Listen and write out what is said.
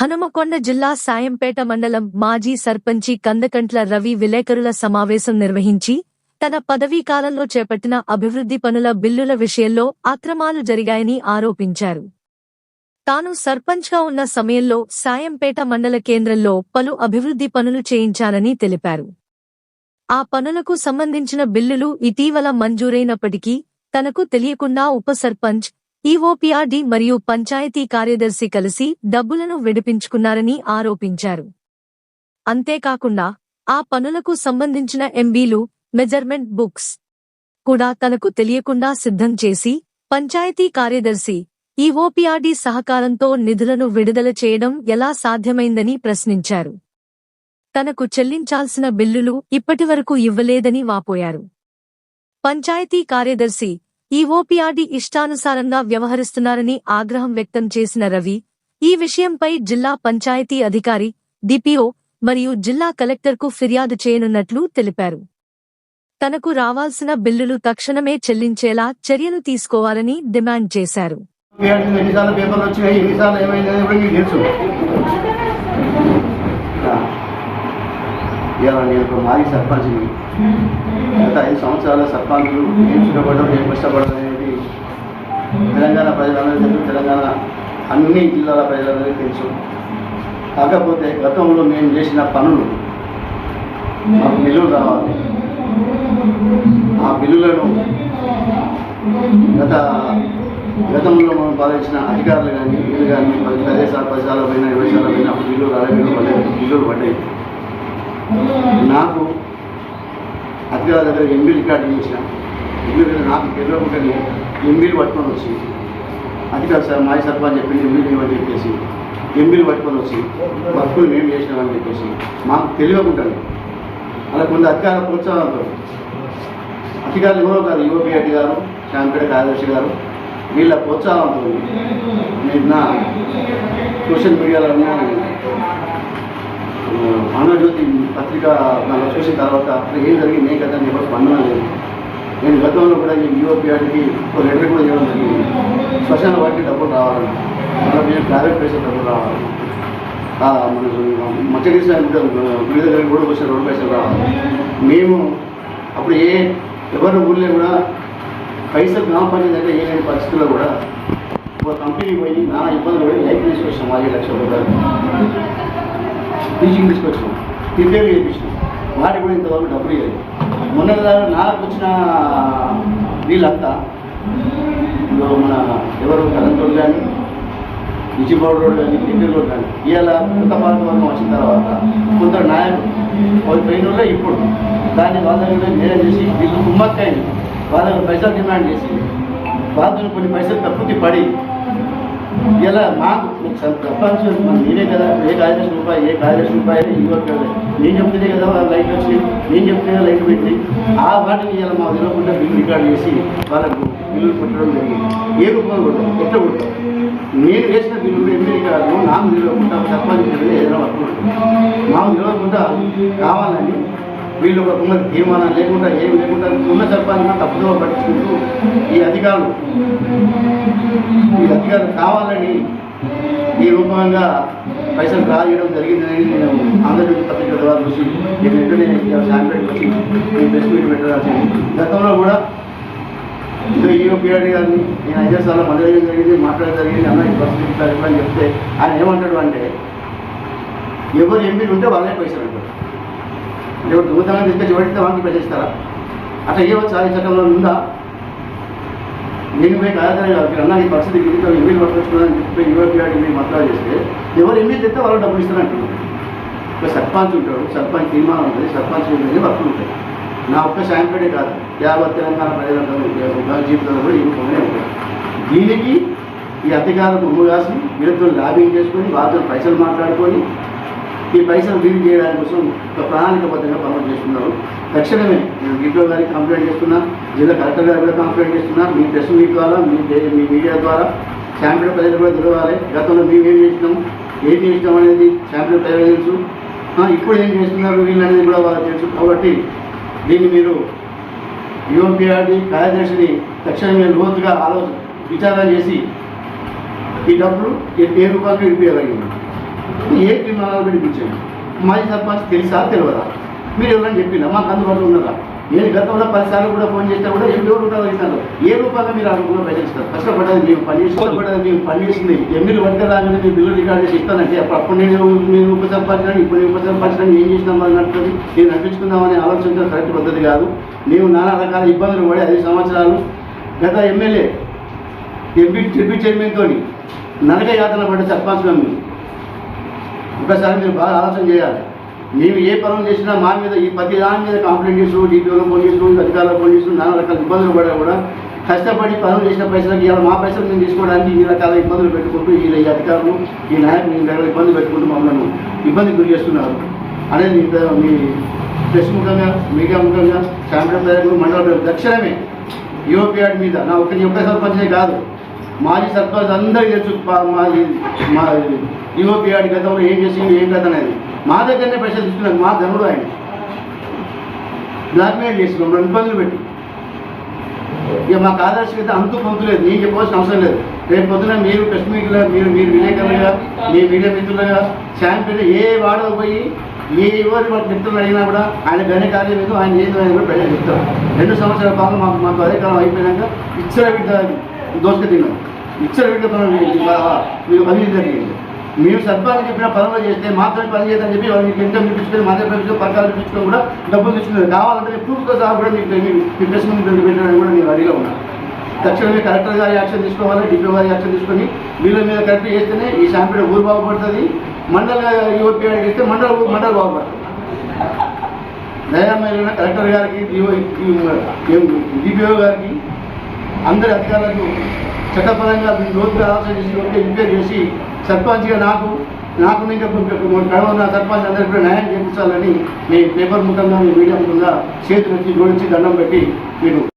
హనుమకొండ జిల్లా సాయంపేట మండలం మాజీ సర్పంచి కందకంట్ల రవి విలేకరుల సమావేశం నిర్వహించి తన పదవీకాలంలో చేపట్టిన అభివృద్ధి పనుల బిల్లుల విషయంలో అక్రమాలు జరిగాయని ఆరోపించారు. తాను సర్పంచ్గా ఉన్న సమయంలో సాయంపేట మండల కేంద్రంలో పలు అభివృద్ధి పనులు చేయించానని తెలిపారు. ఆ పనులకు సంబంధించిన బిల్లులు ఇటీవల మంజూరైనప్పటికీ తనకు తెలియకుండా ఉప సర్పంచ్, ఈఓపీఆర్డీ మరియు పంచాయతీ కార్యదర్శి కలిసి డబ్బులను విడిపించుకున్నారని ఆరోపించారు. అంతేకాకుండా ఆ పనులకు సంబంధించిన ఎంబీలు, మెజర్మెంట్ బుక్స్ కూడా తనకు తెలియకుండా సిద్ధం చేసి పంచాయతీ కార్యదర్శి, ఈఓపీఆర్డీ సహకారంతో నిధులను విడుదల చేయడం ఎలా సాధ్యమైందని ప్రశ్నించారు. తనకు చెల్లించాల్సిన బిల్లులు ఇప్పటివరకు ఇవ్వలేదని వాపోయారు. పంచాయతీ కార్యదర్శి, ఈఓపీఆర్డీ ఇష్టానుసారంగా వ్యవహరిస్తున్నారని ఆగ్రహం వ్యక్తం చేసిన రవి, ఈ విషయంపై జిల్లా పంచాయతీ అధికారి, డిపిఓ మరియు జిల్లా కలెక్టర్కు ఫిర్యాదు చేయనున్నట్లు తెలిపారు. తనకు రావాల్సిన బిల్లులు తక్షణమే చెల్లించేలా చర్యలు తీసుకోవాలని డిమాండ్ చేశారు. మాజీ సర్పంచ్ని గత 5 సంవత్సరాల సర్పంచులు ఏం చుట్టబడడం, ఏం కష్టపడడం అనేది తెలంగాణ ప్రజలందరూ తెలుసు. తెలంగాణ అన్ని జిల్లాల ప్రజలందరికీ తెలుసు. కాకపోతే గతంలో మేము చేసిన పనులు మాకు బిల్లులు రావాలి. ఆ బిల్లులను గతంలో మనం పాలించిన అధికారులు కానీ వీళ్ళు కానీ 10 సార్లు పైన 20 సార్లు పైన బిల్లులు రాలేదు, బిల్లులు పడ్డాయి. నాకు అధికారుల దగ్గర ఎంబీ రికార్డు చేసిన బిల్లు నాకు తెలియకుండానే ఎంబీలు పట్టుకొని వచ్చి అధికారులు సార్ మాజీ సర్పంచ్ చెప్పింది ఎంబీలు ఇవ్వని చెప్పేసి ఎంబీలు పట్టుకొని వచ్చి వర్కులు మేము చేసినామని చెప్పేసి మాకు తెలియకుండానే అలా కొంత అధికారుల ప్రోత్సాహంతో అధికారులు ఎవరో కాదు, ఈఓపీఆర్డీ గారు, శాంపేట కార్యదర్శి గారు, వీళ్ళ ప్రోత్సాహంతో నిన్న సోషల్ మీడియాలో ఆంధ్రజ్యోతి పత్రిక నాకు చూసిన తర్వాత ఏం జరిగింది, ఏం కదా ఎవరు స్పందన లేదు. నేను గతంలో కూడా ఈ ఈఓపీఆర్డీకి ఒక లెటర్ కూడా చేయడం జరిగింది. శ్మశాన వాటికి డబ్బులు రావాలని, మళ్ళీ మేము ప్రైవేట్ పైసలు డబ్బులు రావాలి, మన మత్స్యకృష్ణ గుడి దగ్గర కూడా వచ్చిన 2 పైసలు రావాలి. మేము అప్పుడు ఎవరి ఊళ్ళో కూడా పైసలు గ్రామ పంచాయతీ అంటే ఏ లేని పరిస్థితుల్లో కూడా ఒక కంపెనీ పోయి నానా ఇబ్బందులు పడి లైఫ్ తీసుకొచ్చాం. 5 లక్షల రూపాయలు టీచింగ్ తీసుకొచ్చినాం, రిపేర్ చేయించినాం. వాటికి కూడా ఇంతవరకు డబ్బులు ఇవ్వలేదు. మొన్న నాకు వచ్చిన వీళ్ళంతా మన ఎవరు కలంతోడు కానీ, నిజీబాబు రోడ్ కానీ, టిండర్ రోడ్ కానీ ఇవాళ కొత్త పార్టీ వర్గం వచ్చిన తర్వాత కొంత నాయకులు ట్రైన్లో ఇప్పుడు దాన్ని వాళ్ళ దగ్గర నేరం చేసి వీళ్ళు కుమ్మక్కయ్యి వాళ్ళ దగ్గర పైసలు డిమాండ్ చేసి వాళ్ళతో కొన్ని పైసలు తప్పుకి పడి ఇలా మాకు సర్పంచ్ నేనే కదా, ఏ కార్యదర్శి రూపాయలు ఇవ్వక నేను చెప్తేనే కదా వాళ్ళ లైట్లు వచ్చి, నేను చెప్తే లైట్లు పెట్టి ఆ వాటిని ఇలా మా తెలియకుండా బిల్లు రికార్డు చేసి వాళ్ళకు బిల్లులు పెట్టడం జరిగింది. ఏ రూపంలో కొట్టాం, ఎట్లా కొట్టాం, నేను వేసిన బిల్లులు ఎంపీ రికార్డు నాకు తెలియకుండా సర్పంచ్ ఏదైనా వర్క్ నాకు తెలియకుండా కావాలని వీళ్ళు ఒక ఉన్న తీర్మానం లేకుండా ఏమి లేకుండా ఉన్న సర్పంచ్ తప్పుదో పట్టించుకుంటూ ఈ అధికారులు కావాలని ఈ రూపంగా పైసలు డ్రా చేయడం జరిగిందని నేను ఆంధ్రజ్యోతి పత్రిక ద్వారా చూసి నేను వెంటనే శాంపేటకి వచ్చి నేను ప్రెస్ మీట్ పెట్టాల్సింది. గతంలో కూడా ఈఓపీఆర్డీ గారిని నేను 5 సార్లు మద్దతు జరిగింది, మాట్లాడడం జరిగింది. అన్న ఈ పరిస్థితి అని చెప్తే ఆయన ఏమంటాడు అంటే ఎవరు ఎంపీలు ఉంటే వాళ్ళే పైసలు అంటారు. ఎవరు దొంగతనాన్ని తీసుకొచ్చి పడితే వాళ్ళకి పైసలు ఇస్తారా? అట్లా ఏమొచ్చు ఆ చట్టంలో ఉందా? నేను పోయి కార్యదర్శి అన్న ఈ పరిస్థితి ఎంపీలు పట్టుకొచ్చుకున్నారని చెప్పి ఈఓపీఆర్డీ మాట్లాడి చేస్తే ఎవరు ఎంపీలు తెస్తే వాళ్ళు డబ్బులు ఇస్తారంటున్నారు. ఒక సర్పంచ్ ఉంటాడు, సర్పంచ్ తీర్మానం ఉంటుంది, సర్పంచ్ వర్కులు ఉంటాయి. నా ఒక్క శాంపేటే కాదు, యావత్ తెలంగాణ ప్రజలందరూ జీవితంలో కూడా ఈ రూపంలో ఉంటాయి. దీనికి ఈ అధికారులకు ఉమ్ము కాసి వీళ్ళతో లాబింగ్ చేసుకొని వాళ్ళతో పైసలు మాట్లాడుకొని ఈ పైసలు రిలీజ్ చేయడానికి కోసం ఒక ప్రణాళికబద్ధంగా పనులు చేస్తున్నారు. తక్షణమే నేను డిపిఓ గారికి కంప్లైంట్ చేస్తున్నా, జిల్లా కలెక్టర్ గారికి కూడా కంప్లైంట్ చేస్తున్నా. మీ ప్రెస్ మీట్ ద్వారా, మీ మీడియా ద్వారా శాంపేట ప్రజలు కూడా తెలియాలి. గతంలో మేమేం చేసినాం, ఏం చేసినాం అనేది శాంపేట ప్రజలు తెలుసు. ఇప్పుడు ఏం చేస్తున్నారు వీళ్ళు అనేది కూడా వాళ్ళకి తెలుసు. కాబట్టి దీన్ని మీరు ఈఓపీఆర్డీ కార్యదర్శిని తక్షణమే లోతుగా విచారణ చేసి ఈ డబ్బులు ఏ రూపాయలు ఇడిపోయాలి. ఏ క్రిమినల్ పిలిపించండి. మాజీ సర్పంచ్ తెలుసా తెలియదా? మీరు ఎవరైనా చెప్పినా మాకు అందుబాటులో ఉన్నారా? నేను గతంలో 10 సార్లు కూడా ఫోన్ చేసినా కూడా ఎవరు ఉంటారో ఇస్తాను. ఏ రూపాయలు మీరు అడుగుతున్నా ప్రజలు కష్టపడ్డది మేము పని చేసింది ఎమ్మెల్యే వర్గ రాగానే మీరు బిల్లు రికార్డ్ చేసి ఇస్తానంటే అప్పుడు నేను ఉప సర్పంచాన్ని ఇప్పుడు ఉప సర్పంచాన్ని ఏం చేసినాం అన్నట్టు నేను నడిపించుకుందామనే ఆలోచన కరెక్ట్ పద్ధతి కాదు. మేము నానా రకాల ఇబ్బందులు పడి 5 సంవత్సరాలు గత ఎమ్మెల్యే డిప్యూటీ చైర్మన్తో నరక యాతన పడ్డ సర్పంచ్గా మీరు ఒకసారి మీరు బాగా ఆలోచన చేయాలి. మేము ఏ పనులు చేసినా మా మీద ఈ ప్రతి దాని మీద కంప్లైంట్ చేస్తూ డీపీఓలో ఫోన్ చేస్తూ అధికారులు ఫోన్ చేస్తూ నానా రకాల ఇబ్బందులు పడా కూడా కష్టపడి పనులు చేసిన పైసలకి ఇలా మా పైసలు మేము తీసుకోవడానికి ఇన్ని రకాల ఇబ్బందులు పెట్టుకుంటూ ఈ అధికారులు ఈ నాయకులు ఇన్ని రకాల ఇబ్బంది పెట్టుకుంటూ మమ్మల్ని ఇబ్బంది గురి చేస్తున్నారు అనేది మీ ప్రెస్ ముఖంగా మీడియా ముఖంగా శాంపిల్ ప్రజలు మండల తక్షణమే యువపీఆర్ మీద నా ఒక్క సర్పంచే కాదు మాజీ సర్పంచ్ అందరికీ తెలుసు. మా యువపీఆర్ గతంలో ఏం చేసింది ఏం కథ అనేది మా దగ్గరనే పైసలు తీసుకున్నాను. మా ధనుడు ఆయన బ్లాక్మెయిల్ చేసుకున్నాం ఇబ్బందులు పెట్టి. ఇక మాకు ఆదర్శకత అంతూ పొందు లేదు. నేను చెప్పవలసిన అవసరం లేదు. రేపు పొద్దున మీరు ప్రెస్ మీట్లో మీరు విలేకరులుగా మీ మీడియా మిత్రులుగా శాంపిల్ ఏ వాడకు పోయి ఎవరు మిత్రులు అడిగినా కూడా ఆయన ఘన కార్యం లేదు, ఆయన ఏదో ఆయన కూడా ప్రజలు చెప్తారు. 2 సంవత్సరాల కాలం మాకు అధికారం అయిపోయినాక ఇచ్చర బిడ్డ దోసుక తిన్నాం. ఇచ్చర బిడ్డ మీరు అభివృద్ధి జరిగింది. మేము సర్పంచ్ చెప్పిన పనులు చేస్తే మాత్రమే పని చేద్దని చెప్పి మీకు ఎంత పిలిపించుకొని మంత్రి పిలిపించుకొని పథకాలు పిలిపించుకొని కూడా డబ్బులు తీసుకున్నారు. కావాలంటే ప్రూఫ్తో సహా కూడా మీకు మీ ప్రెస్ ముందు పెట్టడానికి కూడా నేను అడిగా ఉన్నాను. తక్షణమే కలెక్టర్ గారి యాక్షన్ తీసుకోవాలి, డిపిఓ గారి యాక్షన్ తీసుకొని వీళ్ళ మీద కరెక్ట్ చేస్తేనే ఈ శాంపిల్ ఊరు బాగుపడుతుంది. మండల యువపీఆర్ చేస్తే మండల బాగుపడుతుంది. దయామయ్య కలెక్టర్ గారికి డిపిఓ గారికి అందరి అధికారులకు చట్టపరంగా లోతుగా ఆలోచన చేసి ఎంక్వైరీ చేసి సర్పంచ్గా నాకు ఇంకా కడవన్న సర్పంచ్ అందరికీ కూడా న్యాయం చేయించాలని మీ పేపర్ ముఖంగా మీ మీడియా ముఖంగా చేతులు వచ్చి జోడించి దండం పెట్టి మీరు